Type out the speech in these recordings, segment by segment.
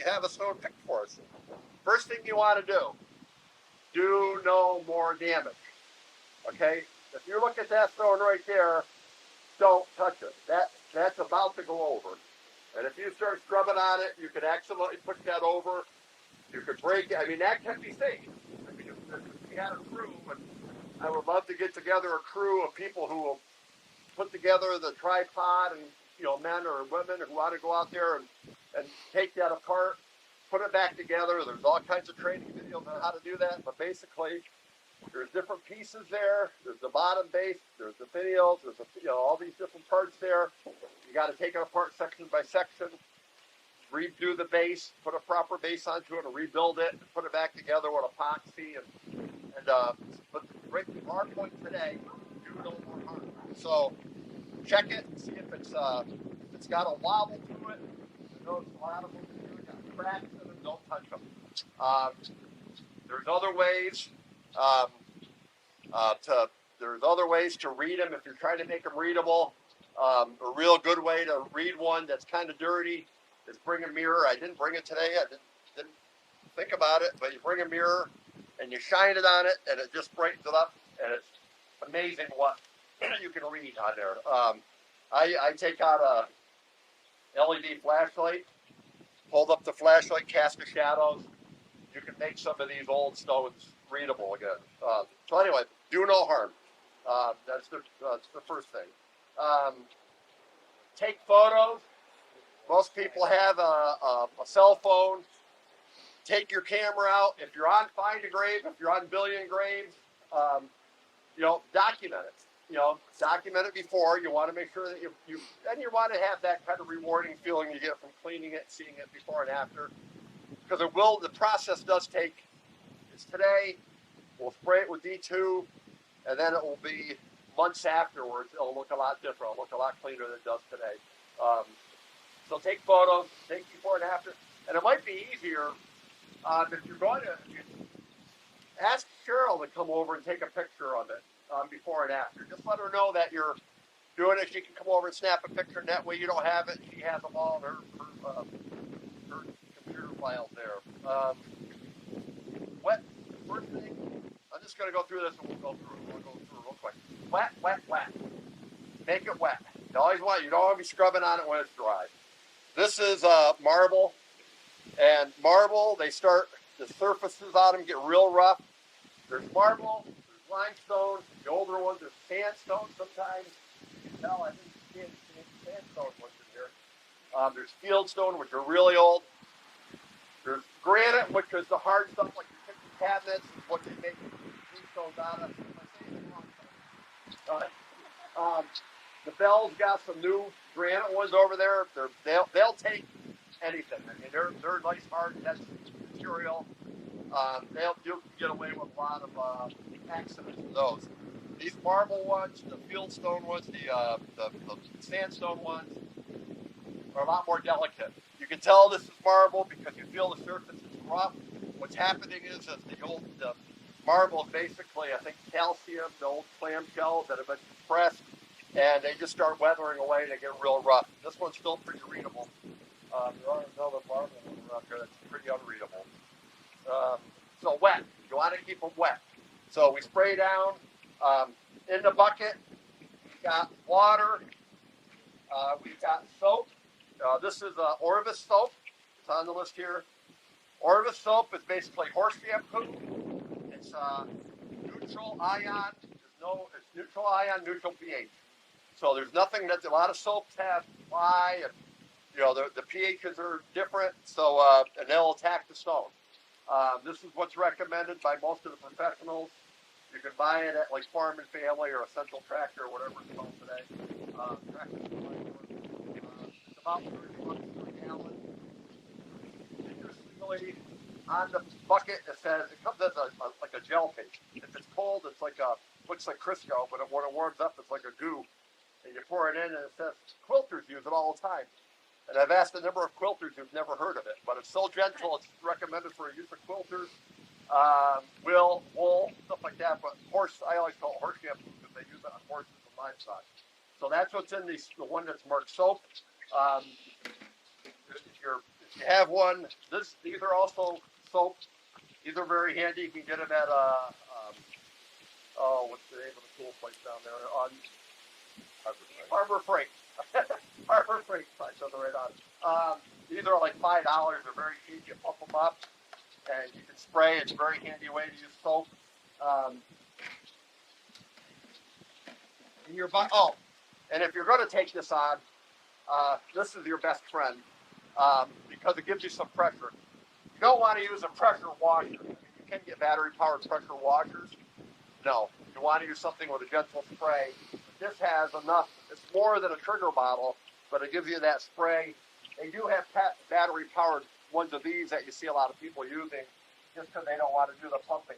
you have a stone picked for us. First thing you want to do no more damage. Okay? If you look at that stone right there, don't touch it. That's about to go over. And if you start scrubbing on it, you could accidentally push that over. You could break it. I mean, that can be safe. I mean, if we had a crew, and I would love to get together a crew of people who will put together the tripod, and men or women who want to go out there and take that apart, put it back together. There's all kinds of training videos on how to do that, but basically there's different pieces there. There's the bottom base, there's the finials, there's all these different parts there. You got to take it apart section by section, redo the base, put a proper base onto it, and rebuild it, and put it back together with epoxy. But our point today, do no more harm. So check it, see if it's got a wobble to it. I know a lot of them got cracks in them. Don't touch them. There's other ways there's other ways to read them if you're trying to make them readable. A real good way to read one that's kind of dirty is bring a mirror. I didn't bring it today. I didn't think about it, but you bring a mirror and you shine it on it, and it just brightens it up, and it's amazing what you can read on there. I take out a LED flashlight, hold up the flashlight, cast the shadows. You can make some of these old stones readable again. So anyway, do no harm. That's the first thing. Take photos. Most people have a cell phone. Take your camera out. If you're on Find a Grave, if you're on Billion Graves, document it. Document it before. You want to make sure that you want to have that kind of rewarding feeling you get from cleaning it, seeing it before and after. Because the process does take, it's today, we'll spray it with D2, and then it will be months afterwards. It'll look a lot different. It'll look a lot cleaner than it does today. So take photos, take before and after. And it might be easier if you're going to ask Cheryl to come over and take a picture of it before and after. Just let her know that you're doing it. She can come over and snap a picture, and that way you don't have it. She has them all in her computer files there. Wet. First thing, I'm just going to go through this and we'll go through real quick. Wet, wet, wet. Make it wet. You don't want to be scrubbing on it when it's dry. This is marble, and marble, the surfaces on them get real rough. There's marble, there's limestone, the older ones, there's sandstone sometimes. You can tell, I didn't see any sandstone ones in here. There's fieldstone, which are really old. There's granite, which is the hard stuff like your kitchen cabinets, is what they make stones out of. The Bell's got some new granite ones over there. They'll take anything. I mean, they're nice, hard, dense material. You'll get away with a lot of accidents with those. These marble ones, the fieldstone ones, the sandstone ones are a lot more delicate. You can tell this is marble because you feel the surface is rough. What's happening is that the marble is basically, I think, calcium, the old clamshells that have been compressed, and they just start weathering away and they get real rough. This one's still pretty readable. There are another marble around here that's pretty unreadable. So wet. You want to keep them wet. So we spray down in the bucket. We've got water. We've got soap. This is Orvis soap. It's on the list here. Orvis soap is basically horse shampoo. It's neutral ion. It's neutral ion, neutral pH. So there's nothing that a lot of soaps have fly, and the pHs are different. So and they'll attack the stone. This is what's recommended by most of the professionals. You can buy it at like Farm and Family or Essential Tractor or whatever it's called today. It's about 30 bucks per gallon. Interestingly, on the bucket it says it comes as like a gel paste. If it's cold, it's looks like Crisco, but when it warms up, it's like a goo. And you pour it in, and it says quilters use it all the time. And I've asked a number of quilters who've never heard of it, but it's so gentle, it's recommended for use of quilters, wool, stuff like that. But I always call it horse shampoo because they use it on horses and livestock. So that's what's in the one that's marked soap. If you have one. These are also soap. These are very handy. You can get them at what's the name of the tool place down there? On Harbor Freight. Harbor Freight. I said the right on. These are like $5. They're very cheap. You pump them up, and you can spray. It's a very handy way to use soap. And if you're going to take this on, this is your best friend because it gives you some pressure. You don't want to use a pressure washer. You can get battery-powered pressure washers. No, you want to use something with a gentle spray. This has enough. It's more than a trigger bottle, but it gives you that spray. They do have battery-powered ones of these that you see a lot of people using just because they don't want to do the pumping.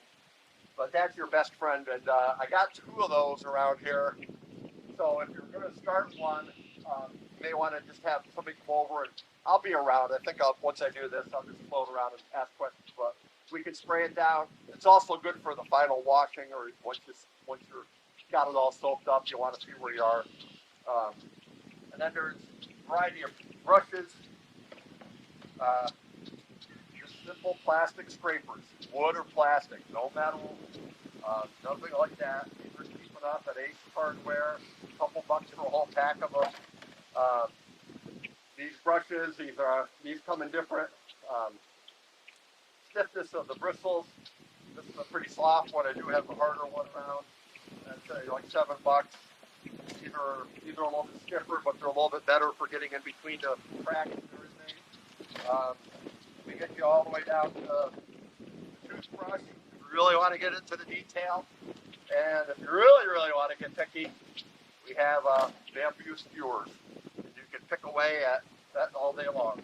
But that's your best friend, and I got 2 of those around here. So if you're going to start one, you may want to just have somebody come over, and I'll be around. I think once I do this, I'll just float around and ask questions. But we can spray it down. It's also good for the final washing, or once you're got it all soaked up, you want to see where you are. And then there's a variety of brushes. Just simple plastic scrapers, wood or plastic, no metal, nothing like that. These are cheap enough at Ace Hardware, a couple bucks for a whole pack of them. These brushes, these come in different stiffness of the bristles. This is a pretty soft one. I do have the harder one around. That's like $7. These are a little bit stiffer, but they're a little bit better for getting in between the cracks and everything. We get you all the way down to the toothbrush. If you really want to get into the detail, and if you really, really want to get picky, we have bamboo skewers. You can pick away at that all day long.